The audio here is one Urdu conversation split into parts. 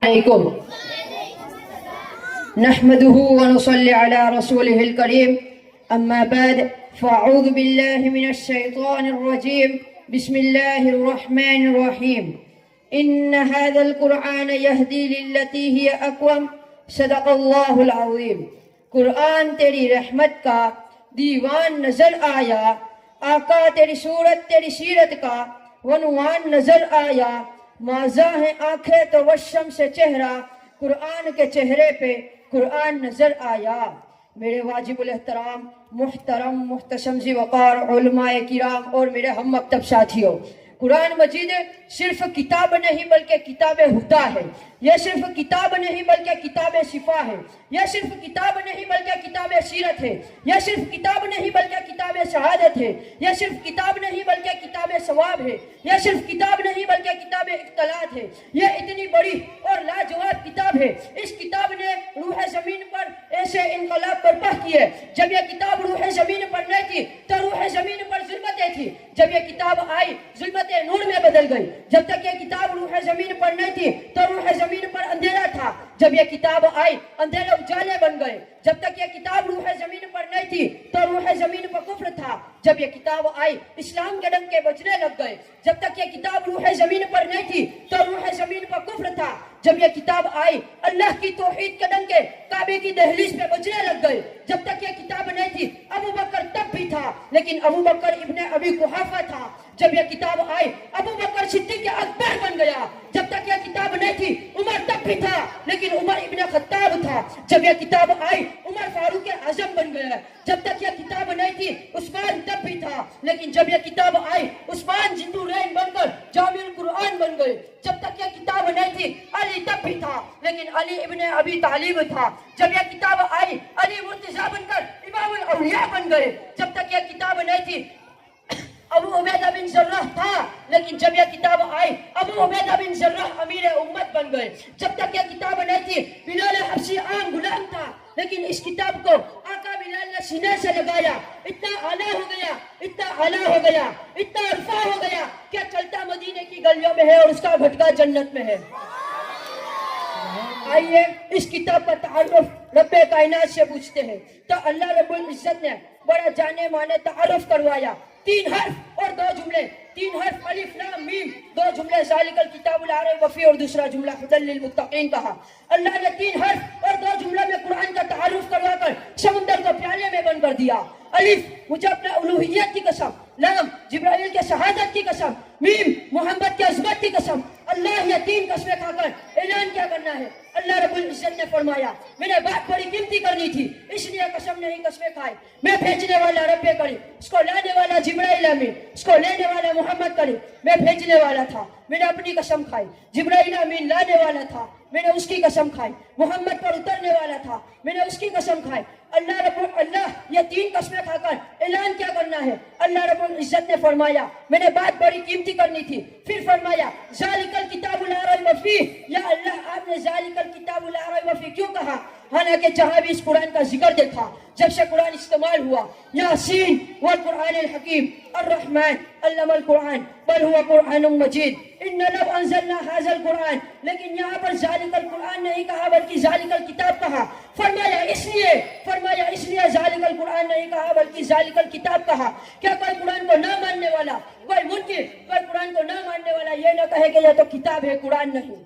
علیکم نحمده ونصلي على رسوله الكريم اما بعد فاعوذ بالله من الشيطان الرجيم بسم الله الرحمن الرحيم ان هذا القرآن يهدي للتي هي اقوم صدق اللہ العظیم۔ قرآن تیری رحمت کا دیوان نظر آیا، آقا تیری صورت تیری سیرت کا عنوان نظر آیا، ماذا ہیں آنکھیں تو وشم سے چہرہ، قرآن کے چہرے پہ قرآن نظر آیا۔ میرے واجب الاحترام محترم محتشم ذی وقار علماء کرام اور میرے ہم مکتب ساتھیوں، قرآن مجید صرف کتاب نہیں بلکہ کتاب ہدا ہے، یہ صرف کتاب نہیں بلکہ کتاب شفا ہے، یہ صرف کتاب نہیں بلکہ کتاب سیرت ہے، یہ صرف کتاب نہیں بلکہ کتاب شہادت ہے، یہ صرف کتاب نہیں بلکہ کتاب ثواب ہے، یہ صرف کتاب نہیں بلکہ کتاب اختلاط ہے۔ یہ اتنی بڑی اور لاجواب کتاب ہے، اس کتاب نے روح زمین پر ایسے انقلاب برپا کیے۔ جب یہ کتاب روح زمین پر نہیں تھی تو روح زمین پر ظلمتیں تھی، جب یہ کتاب آئی ظلمتیں نور میں بدل گئی۔ جب تک یہ کتاب روح زمین پر نہیں تھی تو روح زمین پر اندھیرا تھا، جب یہ کتاب آئی اندھیرے اجالے بن گئے۔ جب تک یہ کتاب روح زمین پر نہیں تھی تو روح زمین پر کفر تھا، جب یہ کتاب آئی اسلام کے ڈنکے بجنے لگ گئے۔ جب تک یہ کتاب روح زمین پر نہیں تھی تو روح زمین پر کفر تھا، جب یہ کتاب آئی اللہ کی توحید کے ڈنکے کعبے کی دہلیز پہ بجنے لگ گئے۔ جب تک یہ کتاب نہیں تھی ابو بکر تب بھی تھا لیکن ابو بکر ابن ابی قحافہ تھا، جب یہ کتاب آئی ابو بکر صدیق اکبر بن گیا۔ جب تک یہ کتاب نہیں تھی عمر تب بھی تھا لیکن عمر ابن خطاب تھا، جب یہ کتاب آئی عمر فاروق اعظم بن گیا۔ جب تک یہ کتاب نہیں تھی عثمان تب بھی تھا لیکن جب یہ کتاب آئی عثمان ذوالنورین بن کر جامع القرآن بن گئے۔ جب تک یہ کتاب نہیں تھی علی تب بھی تھا لیکن علی ابن ابی طالب تھا، جب یہ کتاب آئی علی مرتضیٰ بن کر امام الاولیاء بن گئے۔ جب تک یہ کتاب نہیں تھی ابو عبیدہ بن جراح تھا لیکن جب یہ کتاب آئی ابو عبیدہ بن جراح امیر امت بن گئے۔ جب تک یہ کتاب نہیں تھی بلال حبشی عام غلام تھا لیکن اس کتاب کو آقا بلال نے سینے سے لگایا، اتنا اعلیٰ ہو گیا، اتنا اعلیٰ ہو گیا، اتنا عرفہ ہو گیا کہ چلتا مدینے کی گلیوں میں ہے اور اس کا بھٹکا جنت میں ہے۔ آئیے اس کتاب کا تعارف رب کائنات سے پوچھتے ہیں تو اللہ رب العزت نے بڑا جانے مانے تعارف کروایا۔ 3 حرف اور 2 جملے، 3 حرف الف لام میم، 2 جملے ذالک الکتاب لا ریب فیہ اور دوسرا جملہ ھدی للمتقین کہا۔ اللہ نے 3 حرف اور 2 جملوں میں قرآن کا تعارف کروا کر سمندر کو پیالے میں بند کر دیا۔ الف مجھے اپنے الوہیت کی قسم، لام جبرائیل کے شہادت کی قسم، میم محمد کی عظمت کی قسم۔ اللہ یہ 3 قسمیں کھا کر اعلان کیا کرنا ہے؟ اللہ رب العزت نے فرمایا میں نے بات بڑی قیمتی کرنی تھی اس لیے قسم نہیں قسمیں کھائے، میں بھیجنے والا رب کریم، اس کو لانے والا جبرائیل امین، اس کو لینے والا محمد کریم، میں بھیجنے والا تھا، میں نے اپنی قسم کھائی۔ جبرائیل امین لانے والا تھا، میں نے اس کی قسم کھائی۔ محمد پر اترنے والا تھا، میں نے اس کی قسم کھائی۔ اللہ یہ 3 قسمیں کھا کر اعلان کیا کرنا ہے؟ اللہ رب العزت نے فرمایا میں نے بات بڑی قیمتی کرنی تھی، پھر فرمایا ذالک الکتاب لا ریب فیہ۔ یا اللہ آپ نے ذالک الکتاب لا ریب فیہ کیوں کہا؟ حالانکہ جہاں بھی اس قرآن کا ذکر دیکھا جب سے قرآن استعمال ہوا، یاسین والقرآن الحکیم الرحمن علم القرآن بل هو قرآن مجید انا لو انزلنا هذا القرآن، لیکن یہاں پر ذالک القرآن نہیں کہا بلکہ ذالک الکتاب کہا۔ فرمایا اس لیے ذالک القرآن نہیں کہا بلکہ ذالک الکتاب کہا۔ کیا کوئی قرآن کو نہ ماننے والا، کوئی منکر، کوئی قرآن کو نہ ماننے والا یہ نہ کہے کہ یہ تو کتاب ہے قرآن نہیں؟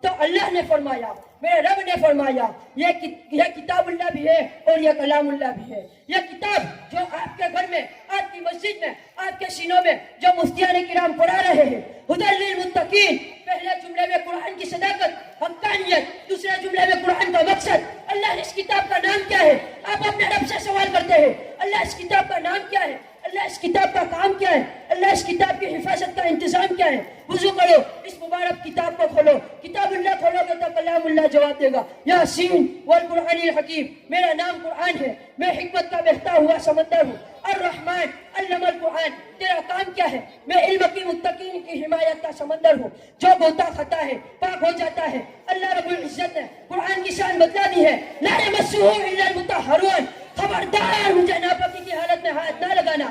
تو اللہ نے فرمایا، میرے رب نے فرمایا یہ کتاب اللہ بھی ہے اور یہ کلام اللہ بھی ہے۔ یہ کتاب جو آپ کے گھر میں، آپ کی مسجد میں، آپ کے سینوں میں جو مفتیان کرام پڑھا رہے ہیں، ھدی للمتقین، پہلے جملے میں قرآن کی صداقت حقانیت، دوسرے جملے میں قرآن کا مقصد۔ اللہ اس کتاب کا نام کیا ہے؟ آپ اپنے رب سے سوال کرتے ہیں اللہ اس کتاب کا نام کیا ہے؟ اللہ اس کتاب کا کام کیا ہے؟ اللہ اس کتاب کی حفاظت کا انتظام کیا ہے؟ وضو کرو، اس مبارک کتاب کو کھولو، کتاب اللہ کھولو گے تو کلام اللہ جواب دے گا۔ یاسین والقرآن الحکیم، میرا نام قرآن ہے، میں حکمت کا بہتا ہوا سمندر ہوں۔ الرحمن علم القرآن، تیرا کام کیا ہے؟ میں علم کی متقین کی حمایت کا سمندر ہوں، جو غوطہ کھاتا ہے پاک ہو جاتا ہے۔ اللہ رب العزت نے قرآن کی شان بدلا دی ہے، لا یمسہ الا المطہرون، خبردار مجھے ناپاکی کی حالت میں ہاتھ نہ لگانا۔